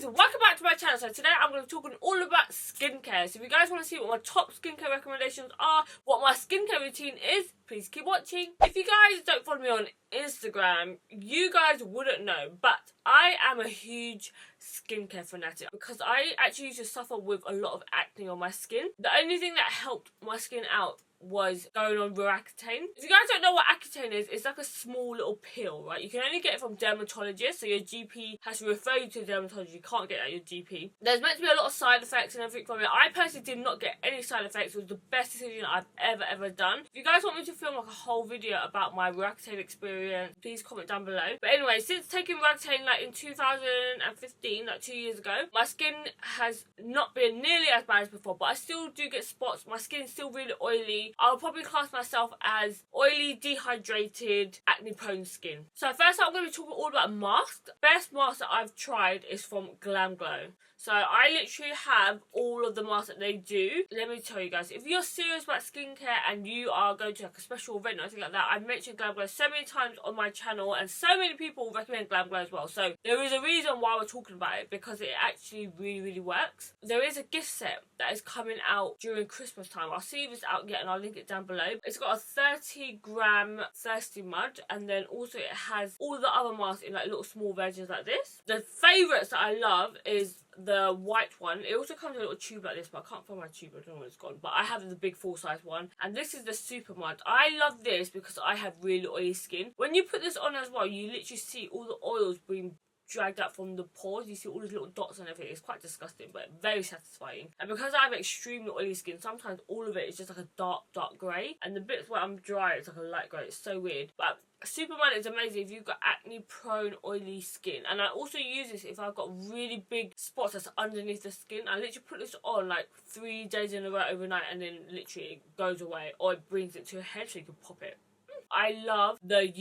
guys, welcome back to my channel. So today I'm going to be talking all about skincare. So if you guys want to see what my top skincare recommendations are, what my skincare routine is, please keep watching. If you guys don't follow me on Instagram, you guys wouldn't know, but I am a huge skincare fanatic because I actually used to suffer with a lot of acne on my skin. The only thing that helped my skin out was going on Accutane. If you guys don't know what Accutane is, it's like a small little pill, right? You can only get it from dermatologists, so your GP has to refer you to a dermatologist. You can't get it at your GP. There's meant to be a lot of side effects and everything from it. I personally did not get any side effects. It was the best decision I've ever done. If you guys want me to film like a whole video about my Accutane experience, please comment down below. But anyway, since taking Accutane like in 2015, like 2 years ago, my skin has not been nearly as bad as before, but I still do get spots. My skin's still really oily. I'll probably class myself as oily, dehydrated, acne-prone skin. So first I'm going to be talking all about masks. The best mask that I've tried is from Glamglow. So I literally have all of the masks that they do. Let me tell you guys, if you're serious about skincare and you are going to like a special event or anything like that, I've mentioned Glamglow so many times on my channel and so many people recommend Glamglow as well. So there is a reason why we're talking about it, because it actually really works. There is a gift set that is coming out during Christmas time. I'll see if it's out yet and I'll link it down below. It's got a 30-gram Thirstymud, and then also it has all the other masks in like little small versions like this. The favourites that I love is the white one. It also comes in a little tube like this, but I can't find my tube. I don't know where it's gone, but I have the big full-size one, and this is the super mud. I love this because I have really oily skin. When you put this on as well, you literally see all the oils being dragged out from the pores. You see all these little dots and everything. It's quite disgusting, but very satisfying. And because I have extremely oily skin, sometimes all of it is just like a dark grey, and the bits where I'm dry, it's like a light grey. It's so weird, but Superman is amazing if you've got acne prone oily skin. And I also use this if I've got really big spots that's underneath the skin. I literally put this on like 3 days in a row overnight, and then literally it goes away, or it brings it to a head so you can pop it. I love the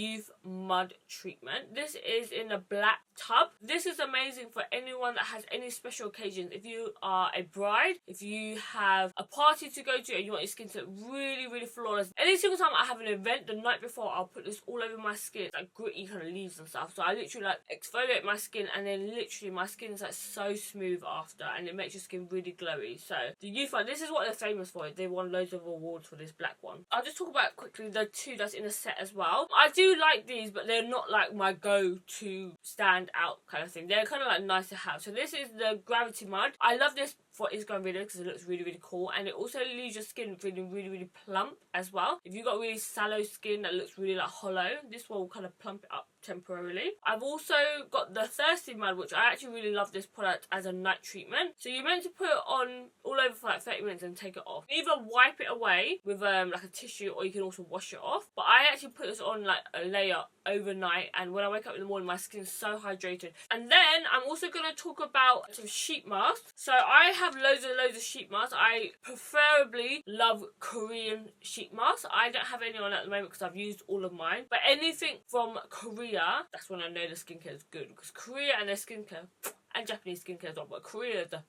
Youthmud treatment. This is in a black tub. This is amazing for anyone that has any special occasions. If you are a bride, if you have a party to go to and you want your skin to look really flawless. Any single time I have an event, the night before, I'll put this all over my skin, like gritty kind of leaves and stuff. So I literally like exfoliate my skin, and then literally my skin is like so smooth after, and it makes your skin really glowy. So the Youthmud, this is what they're famous for. They won loads of awards for this black one. I'll just talk about quickly the two that's in the set as well. I do like these, but they're not like my go-to stand out kind of thing. They're kind of like nice to have. So this is the Gravity Mud. I love this for Instagram video because it looks really cool, and it also leaves your skin feeling really plump as well. If you've got really sallow skin that looks really like hollow, this will kind of plump it up temporarily. I've also got the Thirstymud, which I actually really love this product as a night treatment. So you're meant to put it on all over for like 30 minutes and take it off. You either wipe it away with like a tissue, or you can also wash it off. But I actually put this on like a layer overnight, and when I wake up in the morning, my skin's so hydrated. And then I'm also going to talk about some sheet masks. So I have loads of sheet masks. I preferably love Korean sheet masks. I don't have any on at the moment because I've used all of mine. But anything from Korea, that's when I know the skincare is good, because Korea and their skincare, and Japanese skincare as well, but Korea is the...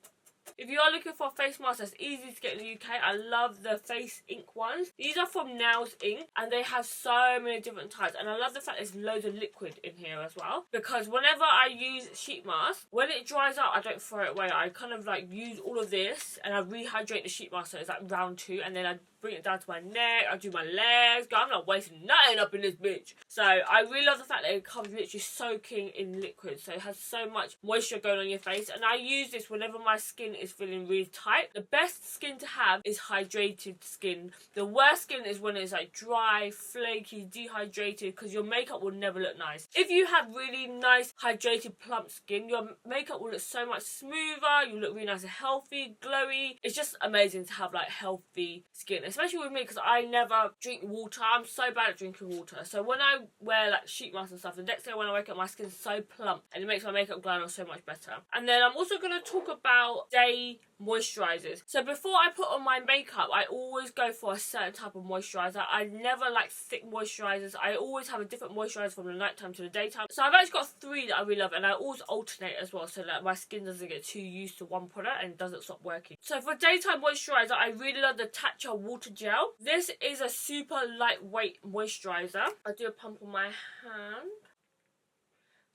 If you are looking for a face mask that's easy to get in the UK, I love the Face Ink ones. These are from Nails Ink, and they have so many different types. And I love the fact there's loads of liquid in here as well, because whenever I use sheet mask, when it dries out, I don't throw it away. I kind of like use all of this, and I rehydrate the sheet mask so it's like round 2, and then I bring it down to my neck, I do my legs. I'm not wasting nothing up in this bitch. So I really love the fact that it comes literally soaking in liquid, so it has so much moisture going on your face. And I use this whenever my skin is feeling really tight. The best skin to have is hydrated skin. The worst skin is when it's like dry, flaky, dehydrated, because your makeup will never look nice. If you have really nice hydrated plump skin, your makeup will look so much smoother. You look really nice and healthy, glowy. It's just amazing to have like healthy skin, especially with me, because I never drink water. I'm so bad at drinking water. So when I wear like sheet masks and stuff, the next day when I wake up, my skin's so plump, and it makes my makeup glow on so much better. And then I'm also going to talk about day moisturizers. So before I put on my makeup, I always go for a certain type of moisturizer. I never like thick moisturizers. I always have a different moisturizer from the nighttime to the daytime. So I've actually got 3 that I really love, and I always alternate as well, so that my skin doesn't get too used to one product and doesn't stop working. So for daytime moisturizer, I really love the Tatcha Water Gel. This is a super lightweight moisturizer. I do a pump on my hand.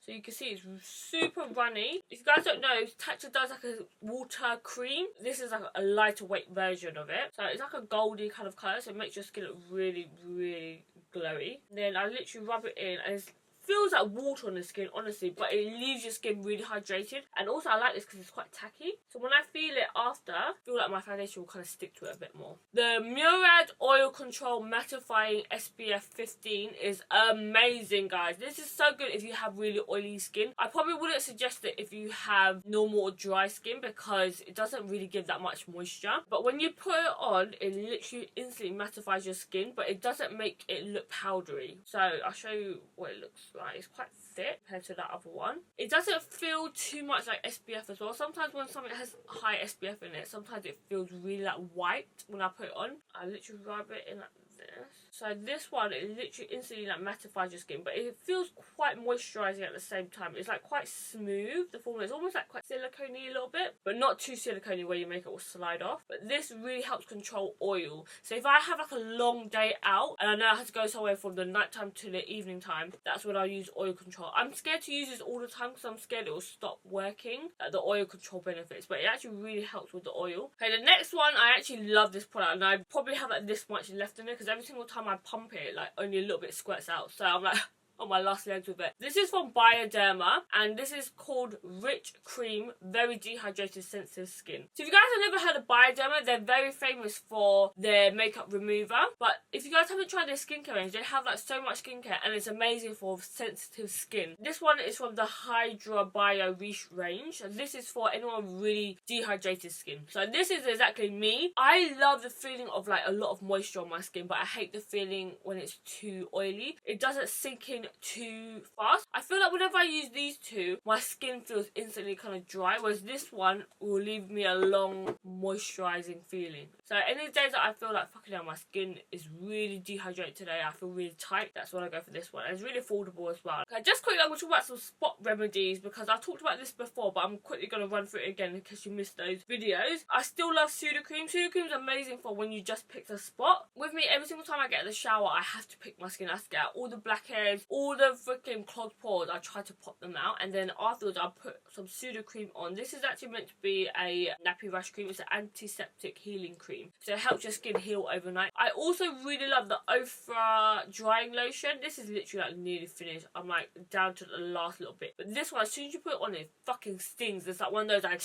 So you can see it's super runny. If you guys don't know, Tatcha does like a water cream. This is like a lighter weight version of it. So it's like a goldy kind of colour, so it makes your skin look really, really glowy. Then I literally rub it in and it feels like water on the skin, honestly, but it leaves your skin really hydrated. And also I like this because it's quite tacky. So when I feel it after, I feel like my foundation will kind of stick to it a bit more. The Murad Oil Control Mattifying SPF 15 is amazing, guys. This is so good if you have really oily skin. I probably wouldn't suggest it if you have normal or dry skin because it doesn't really give that much moisture. But when you put it on, it literally instantly mattifies your skin, but it doesn't make it look powdery. So I'll show you what it looks like. It's quite thick compared to that other one. It doesn't feel too much like SPF as well. Sometimes when something has high SPF in it, sometimes it feels really like white when I put it on. I literally rub it in like this. So this one, it literally instantly like mattifies your skin, but it feels quite moisturising at the same time. It's like quite smooth. The formula is almost like quite silicone-y a little bit, but not too silicone-y where your makeup will slide off. But this really helps control oil. So if I have like a long day out and I know I have to go somewhere from the night time to the evening time, that's when I use oil control. I'm scared to use this all the time because I'm scared it will stop working, like the oil control benefits, but it actually really helps with the oil. Okay, the next one, I actually love this product and I probably have like this much left in it because every single time I pump it, like only a little bit squirts out. So I'm like on my last legs with it. This is from Bioderma and this is called Rich Cream Very Dehydrated Sensitive Skin. So if you guys have never heard of Bioderma, they're very famous for their makeup remover. But if you guys haven't tried their skincare range, they have like so much skincare and it's amazing for sensitive skin. This one is from the Hydra Bio Riche range. And this is for anyone with really dehydrated skin. So this is exactly me. I love the feeling of like a lot of moisture on my skin, but I hate the feeling when it's too oily. It doesn't sink in too fast. I feel like whenever I use these two, my skin feels instantly kind of dry, whereas this one will leave me a long moisturizing feeling. So any days that I feel like fucking hell, my skin is really dehydrated today, I feel really tight, that's when I go for this one. And it's really affordable as well. Okay, just quickly I'm going to talk about some spot remedies because I've talked about this before, but I'm quickly going to run through it again in case you missed those videos. I still love Sudocrem. Sudocrem is amazing for when you just picked a spot. With me, every single time I get in the shower, I have to pick my skin. I have to get out all the blackheads, all the freaking clogged pores. I try to pop them out, and then afterwards I'll put some Sudocrem on. This is actually meant to be a nappy rash cream. It's an antiseptic healing cream, so it helps your skin heal overnight. I also really love the Ofra drying lotion. This is literally like nearly finished. I'm like down to the last little bit, but this one, as soon as you put it on, it fucking stings. It's like one of those like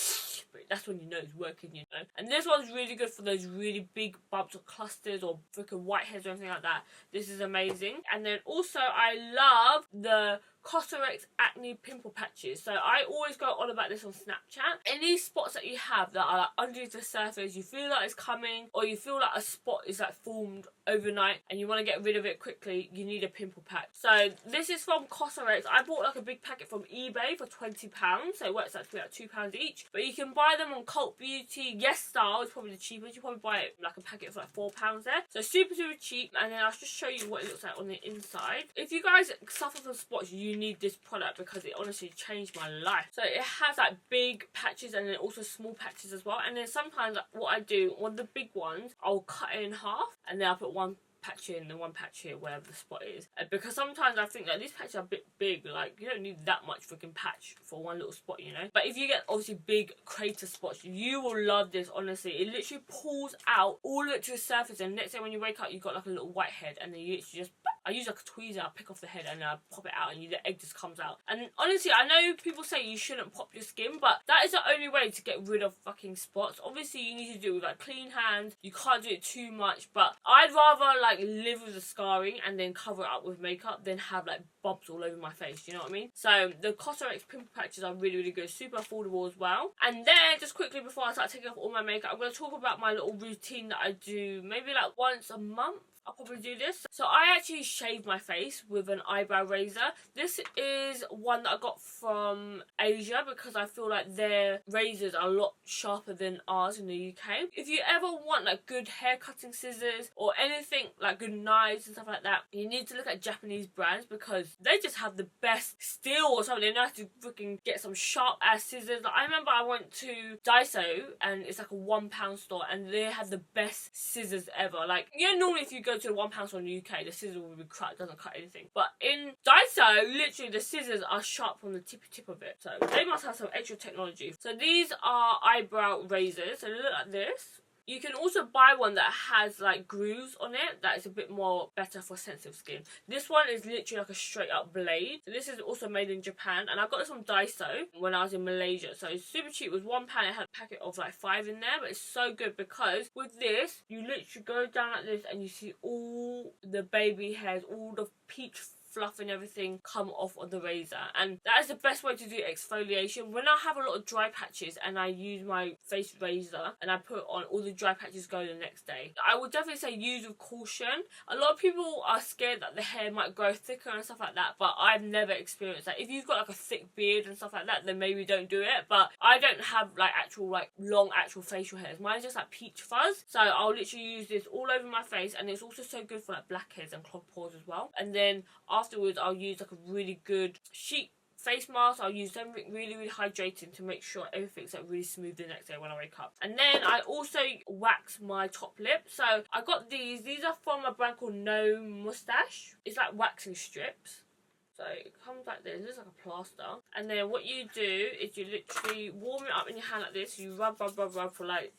that's when you know it's working, you know. And this one's really good for those really big bumps or clusters or freaking whiteheads or anything like that. This is amazing. And then also I love the Cosrx acne pimple patches. So I always go on about this on Snapchat. Any spots that you have that are like underneath the surface, you feel like it's coming, or you feel like a spot is like formed overnight and you want to get rid of it quickly, you need a pimple patch. So this is from Cosrx. I bought like a big packet from eBay for £20, so it works out to be like £2 each. But you can buy them on Cult Beauty. Yes Style is probably the cheapest. You probably buy it like a packet for like £4 there. So super cheap. And then I'll just show you what it looks like on the inside. If you guys suffer from spots, you need this product because it honestly changed my life. So it has like big patches and then also small patches as well. And then sometimes like, what I do, one of the big ones, I'll cut it in half and then I'll put one patch here and then one patch here wherever the spot is, because sometimes I think that these patches are a bit big, like you don't need that much freaking patch for one little spot, you know. But if you get obviously big crater spots, you will love this. Honestly, it literally pulls out all the way to the surface, and next day when you wake up, you've got like a little white head, and then you literally just, I use like a tweezer, I pick off the head and I pop it out and the egg just comes out. And honestly, I know people say you shouldn't pop your skin, but that is the only way to get rid of fucking spots. Obviously, you need to do it with like clean hands. You can't do it too much, but I'd rather like live with the scarring and then cover it up with makeup than have like bumps all over my face, you know what I mean? So the Cosrx pimple patches are really good, super affordable as well. And then just quickly before I start taking off all my makeup, I'm going to talk about my little routine that I do maybe like once a month. I'll probably do this. So I actually shave my face with an eyebrow razor. This is one that I got from Asia because I feel like their razors are a lot sharper than ours in the UK. If you ever want like good hair cutting scissors or anything like good knives and stuff like that, you need to look at Japanese brands because they just have the best steel or something. They know how to freaking get some sharp ass scissors. Like, I remember I went to Daiso and it's like a £1 store and they have the best scissors ever. Like, you know, normally if you go go to the £1 store in the UK, the scissors will be crap, doesn't cut anything. But in Daiso, literally the scissors are sharp from the tippy tip of it. So they must have some extra technology. So these are eyebrow razors. So they look like this. You can also buy one that has like grooves on it that is a bit more better for sensitive skin. This one is literally like a straight up blade. So this is also made in Japan, and I got this from Daiso when I was in Malaysia. So it's super cheap. It was £1. It had a packet of like 5 in there, but it's so good because with this, you literally go down like this and you see all the baby hairs, all the peach fluff and everything come off on the razor, and that is the best way to do exfoliation. When I have a lot of dry patches and I use my face razor and I put on, all the dry patches go the next day. I would definitely say use with caution. A lot of people are scared that the hair might grow thicker and stuff like that, but I've never experienced that. If you've got like a thick beard and stuff like that, then maybe don't do it, but I don't have like actual like long actual facial hairs. Mine's just like peach fuzz, so I'll literally use this all over my face, and it's also so good for like blackheads and clogged pores as well. And then afterwards I'll use like a really good sheet face mask. I'll use something really hydrating to make sure everything's like really smooth the next day when I wake up. And then I also wax my top lip. So I got these are from a brand called Mo-Stache. It's like waxing strips. So it comes like this. It looks like a plaster. And then what you do is you literally warm it up in your hand like this. You rub for like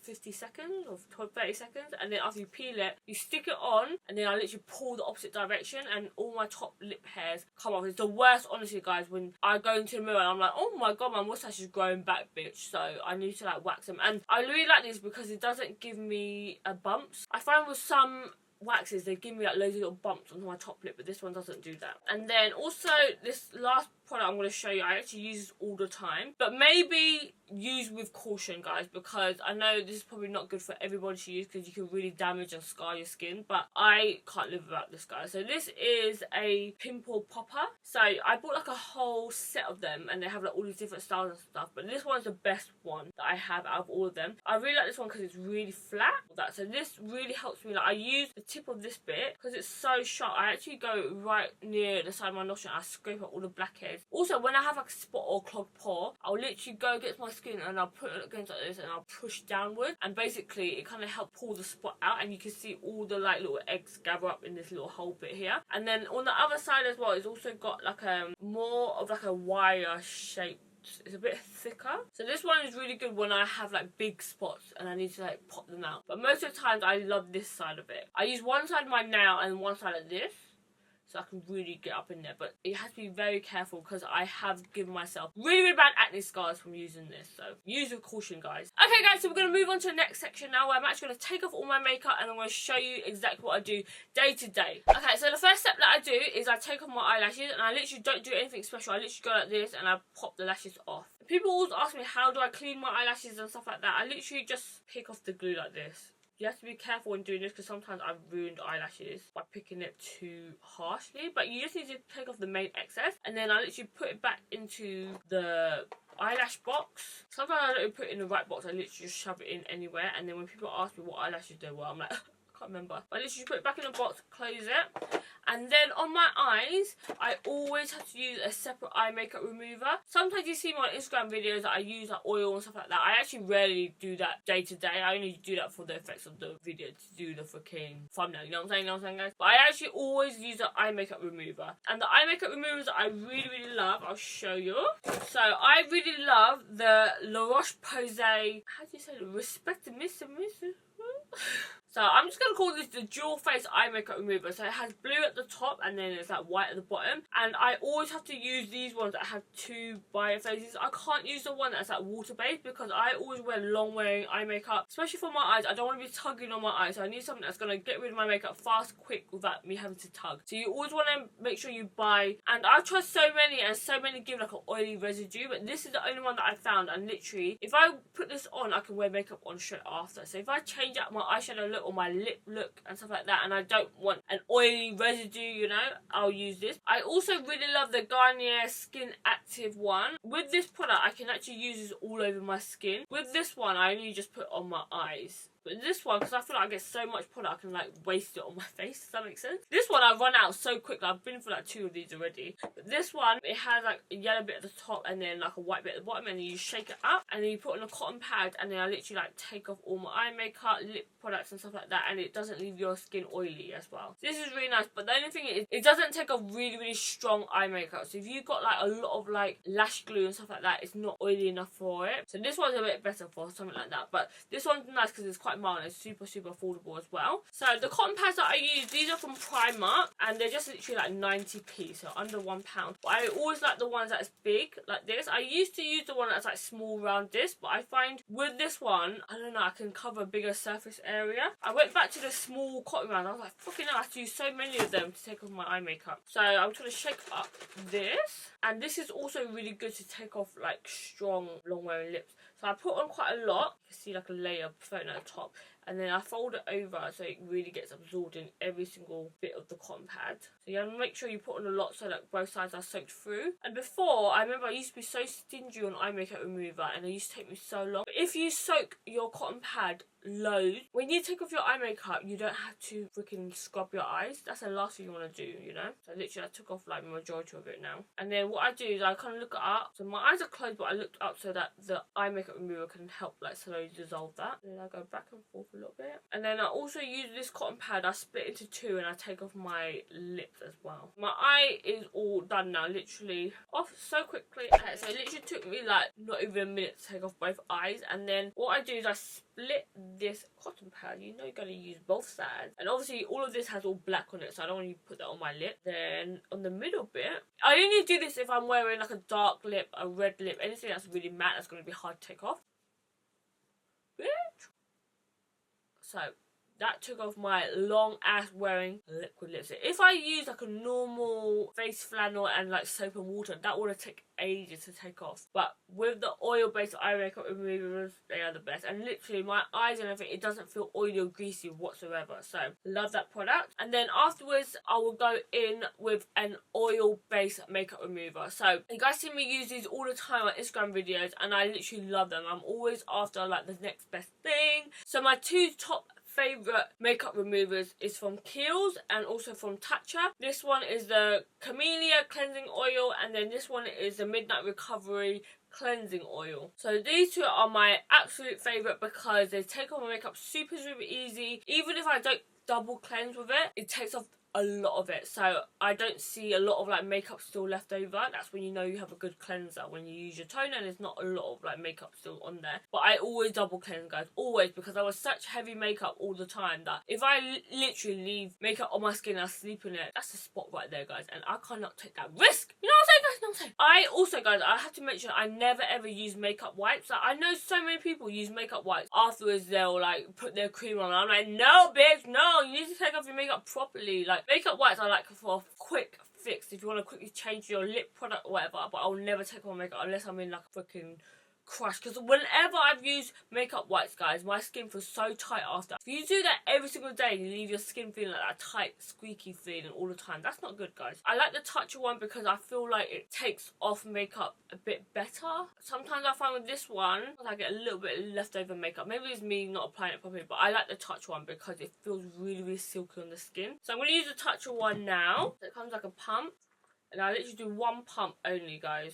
50 seconds or 30 seconds. And then after you peel it, you stick it on. And then I literally pull the opposite direction, and all my top lip hairs come off. It's the worst, honestly, guys, when I go into the mirror and I'm like, oh my god, my moustache is growing back, bitch. So I need to like wax them. And I really like this because it doesn't give me bumps. I find with some waxes, they give me like loads of little bumps onto my top lip, but this one doesn't do that. And then also this last product I'm going to show you, I actually use this all the time, but maybe use with caution, guys, because I know this is probably not good for everybody to use because you can really damage and scar your skin, but I can't live without this, guys. So this is a pimple popper. So I bought like a whole set of them, and they have like all these different styles and stuff, but this one's the best one that I have out of all of them. I really like this one because it's really flat. So this really helps me. Like, I use the tip of this bit because it's so sharp. I actually go right near the side of my nostril and I scrape out all the blackheads. Also, when I have like a spot or clogged pore, I'll literally go against my skin and I'll put it against like this and I'll push downward, and basically it kind of helps pull the spot out, and you can see all the like little eggs gather up in this little hole bit here. And then on the other side as well, it's also got like more of like a wire shape. It's a bit thicker. So this one is really good when I have like big spots and I need to like pop them out. But most of the times I love this side of it. I use one side of mine now and one side of this, so I can really get up in there. But it has to be very careful because I have given myself really bad acne scars from using this. So use with caution, guys. Okay, guys, so we're going to move on to the next section now, where I'm actually going to take off all my makeup and I'm going to show you exactly what I do day to day. Okay, so the first step that I do is I take off my eyelashes, and I literally don't do anything special. I literally go like this and I pop the lashes off. People always ask me, how do I clean my eyelashes and stuff like that? I literally just pick off the glue like this. You have to be careful when doing this because sometimes I've ruined eyelashes by picking it too harshly. But you just need to take off the main excess, and then I literally put it back into the eyelash box. Sometimes I don't put it in the right box. I literally just shove it in anywhere, and then when people ask me what eyelashes they were, I'm like, I can't remember. But I literally put it back in the box, close it. And then on my eyes, I always have to use a separate eye makeup remover. Sometimes you see me on Instagram videos that I use like oil and stuff like that. I actually rarely do that day to day. I only do that for the effects of the video, to do the fucking thumbnail. You know what I'm saying, guys? But I actually always use an eye makeup remover. And the eye makeup removers that I really love, I'll show you. So I really love the Roche-Posay, how do you say it? Respectissime. So I'm just going to call this the dual face eye makeup remover. So it has blue at the top and then it's like white at the bottom. And I always have to use these ones that have two bio phases. I can't use the one that's like water based because I always wear long wearing eye makeup, especially for my eyes. I don't want to be tugging on my eyes. So I need something that's going to get rid of my makeup fast, quick, without me having to tug. So you always want to make sure you buy, and I've tried so many and so many give like an oily residue, but this is the only one that I found. And literally, if I put this on, I can wear makeup on straight after. So if I change out my eyeshadow look or my lip look and stuff like that, and I don't want an oily residue, you know, I'll use this. I also really love the Garnier SkinActive one. With this product, I can actually use this all over my skin. With this one, I only just put on my eyes. But this one, because I feel like I get so much product, I can like waste it on my face. Does that make sense? This one I run out so quick. I've been through like 2 of these already. But this one, it has like a yellow bit at the top and then like a white bit at the bottom, and then you shake it up and then you put on a cotton pad, and then I literally like take off all my eye makeup, lip products and stuff like that, and it doesn't leave your skin oily as well. So this is really nice, but the only thing is it doesn't take off really strong eye makeup. So if you've got like a lot of like lash glue and stuff like that, it's not oily enough for it. So this one's a bit better for something like that, but this one's nice because it's quite mild and it's super affordable as well. So the cotton pads that I use, these are from Primark, and they're just literally like 90p, so under £1. But I always like the ones that's big like this. I used to use the one that's like small round this, but I find with this one, I don't know, I can cover a bigger surface area. I went back to the small cotton round. I was like, fucking hell, I have to use so many of them to take off my eye makeup. So I'm trying to shake up this, and this is also really good to take off like strong long wearing lips. So I put on quite a lot. You can see like a layer floating at the top, and then I fold it over so it really gets absorbed in every single bit of the cotton pad. So you have to make sure you put on a lot so that both sides are soaked through. And before, I remember I used to be so stingy on eye makeup remover, and it used to take me so long. But if you soak your cotton pad loads, when you take off your eye makeup, you don't have to freaking scrub your eyes. That's the last thing you want to do, you know. So literally I took off like the majority of it now, and then what I do is I kind of look it up. So my eyes are closed, but I looked up so that the eye makeup remover can help like slowly dissolve that. And then I go back and forth a little bit, and then I also use this cotton pad. I split into 2 and I take off my lips as well. My eye is all done now, literally off so quickly. Okay, so it literally took me like not even a minute to take off both eyes. And then what I do is I split this cotton pad. You know you're going to use both sides, and obviously all of this has all black on it, so I don't want you to put that on my lip. Then on the middle bit, I only do this if I'm wearing like a dark lip, a red lip, anything that's really matte that's going to be hard to take off. Bitch. So that took off my long ass wearing liquid lipstick. If I use like a normal face flannel and like soap and water, that would have taken ages to take off. But with the oil based eye makeup removers, they are the best. And literally my eyes and everything, it doesn't feel oily or greasy whatsoever. So love that product. And then afterwards I will go in with an oil based makeup remover. So you guys see me use these all the time on Instagram videos, and I literally love them. I'm always after like the next best thing. So my 2 top favourite makeup removers is from Kiehls and also from Thankyou. This one is the Camellia Cleansing Oil, and then this one is the Midnight Recovery Cleansing Oil. So these 2 are my absolute favourite because they take off my makeup super easy. Even if I don't double cleanse with it, it takes off a lot of it, so I don't see a lot of like makeup still left over. That's when you know you have a good cleanser, when you use your toner and there's not a lot of like makeup still on there. But I always double cleanse, guys, always, because I was such heavy makeup all the time that if I literally leave makeup on my skin and I sleep in it, that's the spot right there, guys, and I cannot take that risk. You know what I'm saying, guys? You know what I'm saying? I also, guys, I have to mention I never ever use makeup wipes. Like, I know so many people use makeup wipes afterwards, they'll like put their cream on, and I'm like, no bitch, no, you need to take off your makeup properly. Like, makeup wipes are like for a quick fix if you want to quickly change your lip product or whatever, but I'll never take off makeup unless I'm in like a freaking crush, because whenever I've used makeup wipes, guys, my skin feels so tight after. If you do that every single day and you leave your skin feeling like that tight, squeaky feeling all the time, that's not good, guys. I like the Thankyou one because I feel like it takes off makeup a bit better. Sometimes I find with this one, I get a little bit leftover makeup. Maybe it's me not applying it properly, but I like the Thankyou one because it feels really silky on the skin. So I'm going to use the Thankyou one now. So it comes like a pump, and I literally do 1 pump only, guys.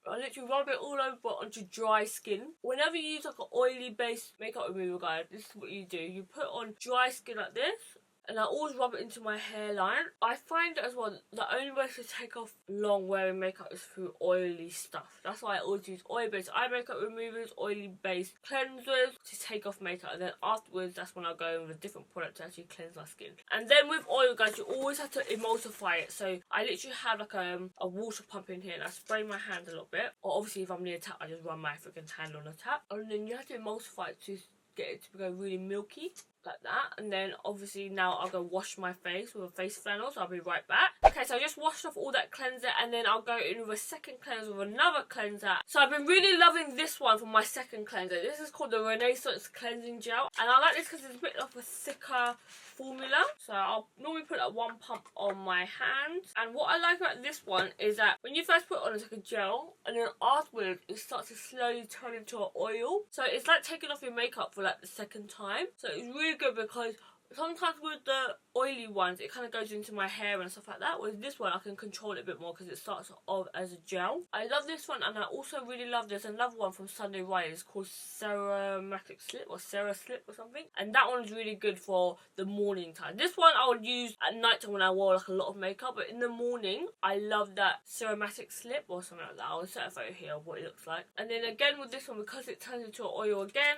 I literally rub it all over onto dry skin. Whenever you use like an oily based makeup remover, guys, this is what you do. You put on dry skin like this, and I always rub it into my hairline. I find as well, the only way to take off long wearing makeup is through oily stuff. That's why I always use oil based eye makeup removers, oily based cleansers to take off makeup, and then afterwards that's when I go in with a different product to actually cleanse my skin. And then with oil, guys, you always have to emulsify it. So I literally have like a water pump in here, and I spray my hands a little bit, or obviously if I'm near a tap I just run my freaking hand on the tap, and then you have to emulsify it to get it to go really milky. like that, and then obviously now I'll go wash my face with a face flannel, so I'll be right back. Okay, so I just washed off all that cleanser, and then I'll go in with a second cleanser with another cleanser. So I've been really loving this one for my second cleanser. This is called the Renaissance Cleansing Gel, and I like this because it's a bit of a thicker formula. So I'll normally put like 1 pump on my hand, and what I like about this one is that when you first put it on, it's like a gel, and then afterwards it starts to slowly turn into an oil. So it's like taking off your makeup for like the second time. So it's really good because sometimes with the oily ones, it kind of goes into my hair and stuff like that. With this one, I can control it a bit more because it starts off as a gel. I love this one, and I also really love, there's another one from Sunday Riley. It's called Ceramatic Slip or Cera Slip or something. And that one's really good for the morning time. This one I would use at night time when I wore like a lot of makeup. But in the morning, I love that Ceramatic Slip or something like that. I'll set a photo here of what it looks like. And then again with this one, because it turns into an oil again,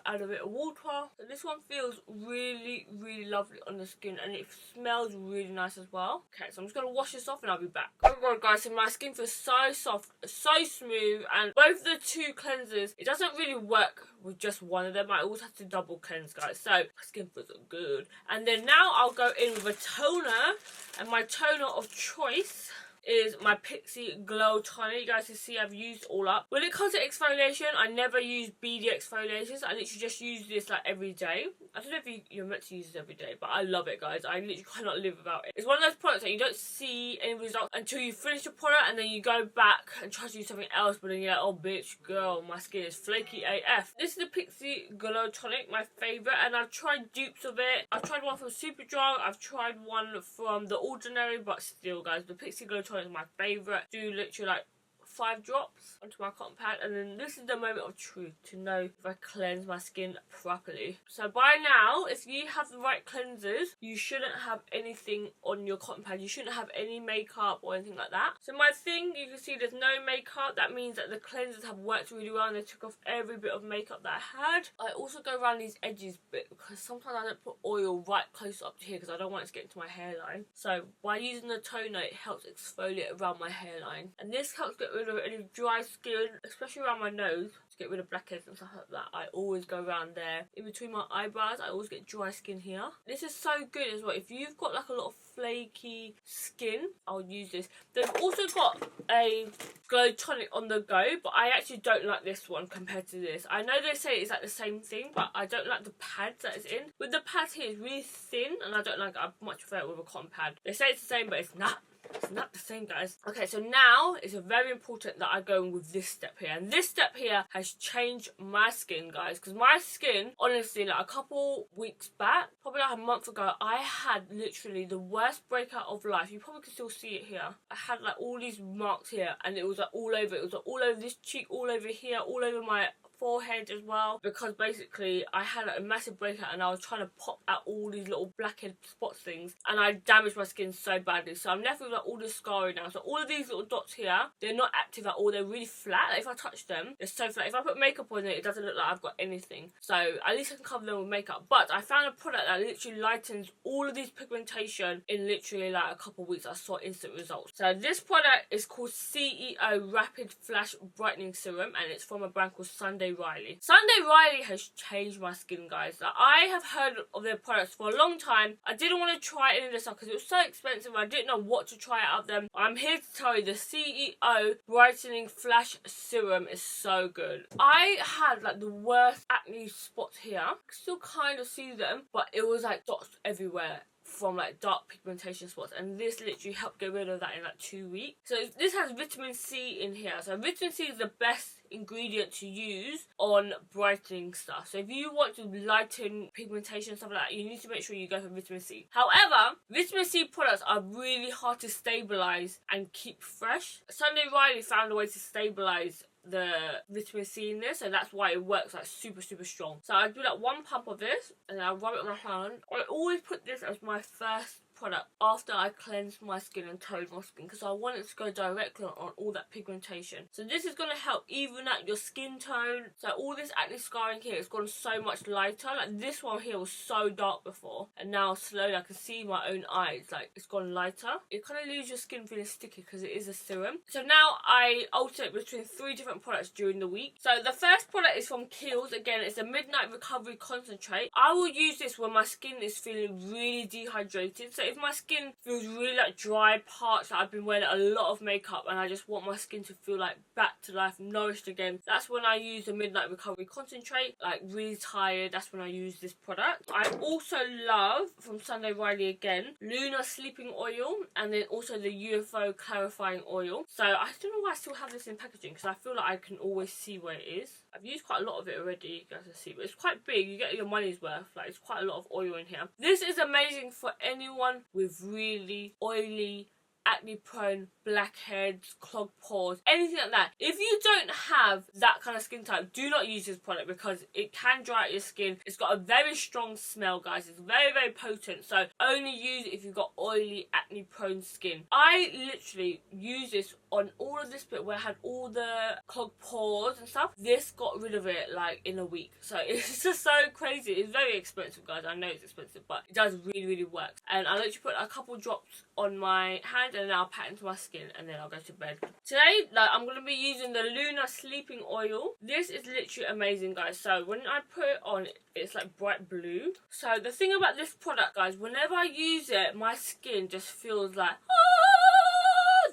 add a bit of water. So this one feels really lovely on the skin, and it smells really nice as well. Okay, so I'm just going to wash this off and I'll be back. Oh my god guys, so my skin feels so soft, so smooth, and both the two cleansers, it doesn't really work with just one of them. I always have to double cleanse, guys, so my skin feels good. And then now I'll go in with a toner, and my toner of choice is my Pixie Glow Tonic. You guys can see I've used all up. When it comes to exfoliation, I never use BD exfoliators. I literally just use this like every day. I don't know if you're meant to use this every day, but I love it, guys. I literally cannot live without it. It's one of those products that you don't see any results until you finish the product, and then you go back and try to use something else, but then you're like, oh bitch, girl, my skin is flaky AF. This is the Pixie Glow Tonic, my favourite, and I've tried dupes of it. I've tried one from Superdrug, I've tried one from The Ordinary, but still, guys, the Pixie Glow Tonic is my favourite. Do literally like 5 drops onto my cotton pad, and then this is the moment of truth to know if I cleanse my skin properly. So by now, if you have the right cleansers, you shouldn't have anything on your cotton pad. You shouldn't have any makeup or anything like that. So my thing, you can see there's no makeup. That means that the cleansers have worked really well, and they took off every bit of makeup that I had. I also go around these edges a bit because sometimes I don't put oil right close up to here because I don't want it to get into my hairline. So by using the toner, it helps exfoliate around my hairline, and this helps get rid of any dry skin, especially around my nose, to get rid of blackheads and stuff like that. I always go around there. In between my eyebrows, I always get dry skin here. This is so good as well. If you've got like a lot of flaky skin, I'll use this. They've also got a glow tonic on the go, but I actually don't like this one compared to this. I know they say it's like the same thing, but I don't like the pads that it's in. With the pads here, it's really thin, and I don't like it. I much prefer it with a cotton pad. They say it's the same, but it's not. It's not the same, guys. Okay, so now it's very important that I go in with this step here. And this step here has changed my skin, guys. Because my skin, honestly, like a couple weeks back, probably like a month ago, I had literally the worst breakout of life. You probably can still see it here. I had like all these marks here, and it was like all over. It was like all over this cheek, all over here, all over my forehead as well, because basically I had like a massive breakout, and I was trying to pop out all these little blackhead spots things, and I damaged my skin so badly. So I'm left with like all this scarring now. So all of these little dots here, they're not active at all. They're really flat. Like if I touch them, they're so flat. If I put makeup on it, it doesn't look like I've got anything. So at least I can cover them with makeup. But I found a product that literally lightens all of these pigmentation in literally like a couple of weeks. I saw instant results. So this product is called C.E.O Rapid Flash Brightening Serum, and it's from a brand called Sunday Riley. Sunday Riley has changed my skin, guys. Like, I have heard of their products for a long time. I didn't want to try any of this stuff because it was so expensive. I didn't know what to try out of them. I'm here to tell you the C.E.O Brightening Flash Serum is so good. I had like the worst acne spots here. I can still kind of see them, but it was like dots everywhere from like dark pigmentation spots, and this literally helped get rid of that in like 2 weeks. So this has vitamin C in here. So vitamin C is the best ingredient to use on brightening stuff. So if you want to lighten pigmentation, stuff like that, you need to make sure you go for vitamin C. However, vitamin C products are really hard to stabilize and keep fresh. Sunday Riley found a way to stabilize the vitamin C in this, and that's why it works like super strong. So I do like 1 pump of this, and I'll rub it on my hand. I always put this as my first product after I cleanse my skin and tone my skin because I want it to go directly on all that pigmentation. So this is going to help even out your skin tone. So all this acne scarring here has gone so much lighter. Like this one here was so dark before, and now slowly I can see my own eyes, like it's gone lighter. It kind of leaves your skin feeling sticky because it is a serum. So now I alternate between 3 different products during the week. So the first product is from Kiehls. Again, it's a Midnight Recovery Concentrate. I will use this when my skin is feeling really dehydrated. So if my skin feels really like dry, parched, like I've been wearing a lot of makeup and I just want my skin to feel like back to life, nourished again, that's when I use the Midnight Recovery Concentrate. Like really tired, that's when I use this product. I also love, from Sunday Riley again, Lunar Sleeping Oil, and then also the UFO Clarifying Oil. So I don't know why I still have this in packaging because I feel like I can always see where it is. I've used quite a lot of it already, you guys can see, but it's quite big. You get your money's worth. Like, it's quite a lot of oil in here. This is amazing for anyone with really oily, acne prone, blackheads, clogged pores, anything like that. If you don't have that kind of skin type, do not use this product because it can dry out your skin. It's got a very strong smell, guys. It's very, very potent. So only use it if you've got oily, acne prone skin. I literally use this on all of this bit where I had all the clogged pores and stuff. This got rid of it like in a week. So it's just so crazy. It's very expensive, guys. I know it's expensive, but it does really, really work. And I literally put a couple drops on my hand and then I'll pat into my skin and then I'll go to bed. Today, like, I'm going to be using the Lunar Sleeping Oil. This is literally amazing, guys. So when I put it on, it's like bright blue. So the thing about this product, guys, whenever I use it, my skin just feels like,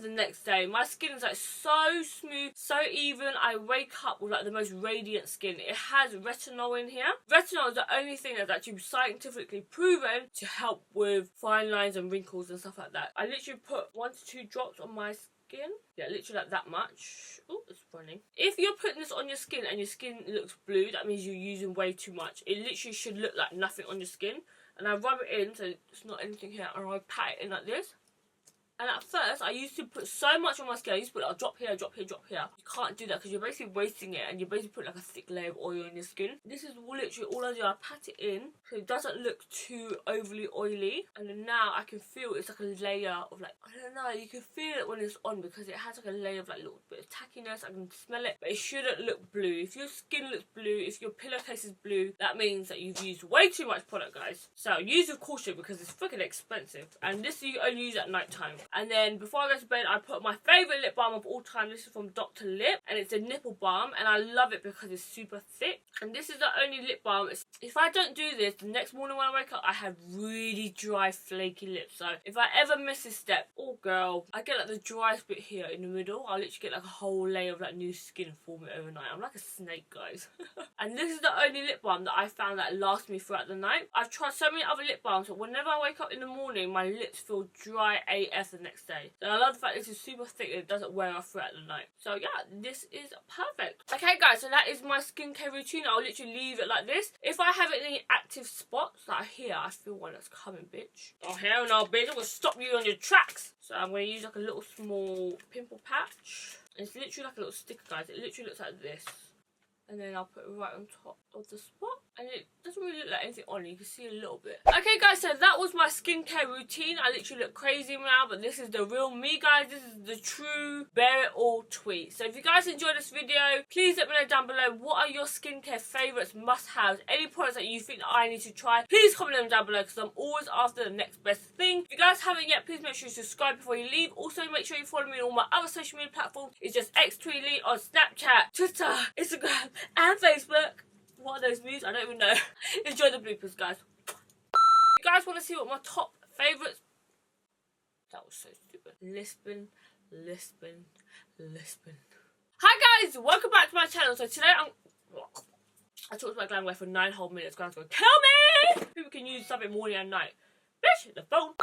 the next day. My skin is like so smooth, so even. I wake up with like the most radiant skin. It has retinol in here. Retinol is the only thing that's actually scientifically proven to help with fine lines and wrinkles and stuff like that. I literally put 1 to 2 drops on my skin. Yeah, literally like that much. Oh, it's running. If you're putting this on your skin and your skin looks blue, that means you're using way too much. It literally should look like nothing on your skin. And I rub it in so it's not anything here, and I pat it in like this. And at first, I used to put so much on my skin. I used to put like a drop here, drop here, drop here. You can't do that because you're basically wasting it and you're basically putting like a thick layer of oil on your skin. This is literally all I do. I pat it in so it doesn't look too overly oily. And then now I can feel it's like a layer of like, I don't know, you can feel it when it's on because it has like a layer of like a little bit of tackiness. I can smell it, but it shouldn't look blue. If your skin looks blue, if your pillowcase is blue, that means that you've used way too much product, guys. So use with caution because it's freaking expensive. And this you only use at night time. And then before I go to bed, I put my favourite lip balm of all time. This is from Dr. Lipp, and it's a nipple balm, and I love it because it's super thick. And this is the only lip balm. If I don't do this, the next morning when I wake up, I have really dry, flaky lips. So if I ever miss this step, oh girl, I get like the driest bit here in the middle. I'll literally get like a whole layer of like new skin forming overnight. I'm like a snake, guys. And this is the only lip balm that I found that lasts me throughout the night. I've tried so many other lip balms, but whenever I wake up in the morning, my lips feel dry AF the next day. And I love the fact this is super thick and it doesn't wear off throughout the night. So yeah, this is perfect. Okay guys, so that is my skincare routine. I'll literally leave it like this. If I have any active spots, like here, I feel one that's coming, bitch. Oh hell no, bitch, I'm gonna stop you on your tracks. So I'm gonna use like a little small pimple patch. It's literally like a little sticker, guys. It literally looks like this. And then I'll put it right on top of the spot. And it doesn't really look like anything on it. You can see a little bit. Okay, guys, so that was my skincare routine. I literally look crazy now, but this is the real me, guys. This is the true Bear It All tweet. So if you guys enjoyed this video, please let me know down below what are your skincare favourites, must-haves, any products that you think that I need to try. Please comment them down below because I'm always after the next best thing. If you guys haven't yet, please make sure you subscribe before you leave. Also, make sure you follow me on all my other social media platforms. It's just xtweely on Snapchat, Twitter, Instagram, and Facebook. What are those moves? I don't even know. Enjoy the bloopers, guys. If you guys want to see what my top favourites... That was so stupid. Lisping. Hi guys, welcome back to my channel. So today I talked about Glamglow for 9 whole minutes. Guys, gonna kill me! People can use something morning and night. Bitch, the phone.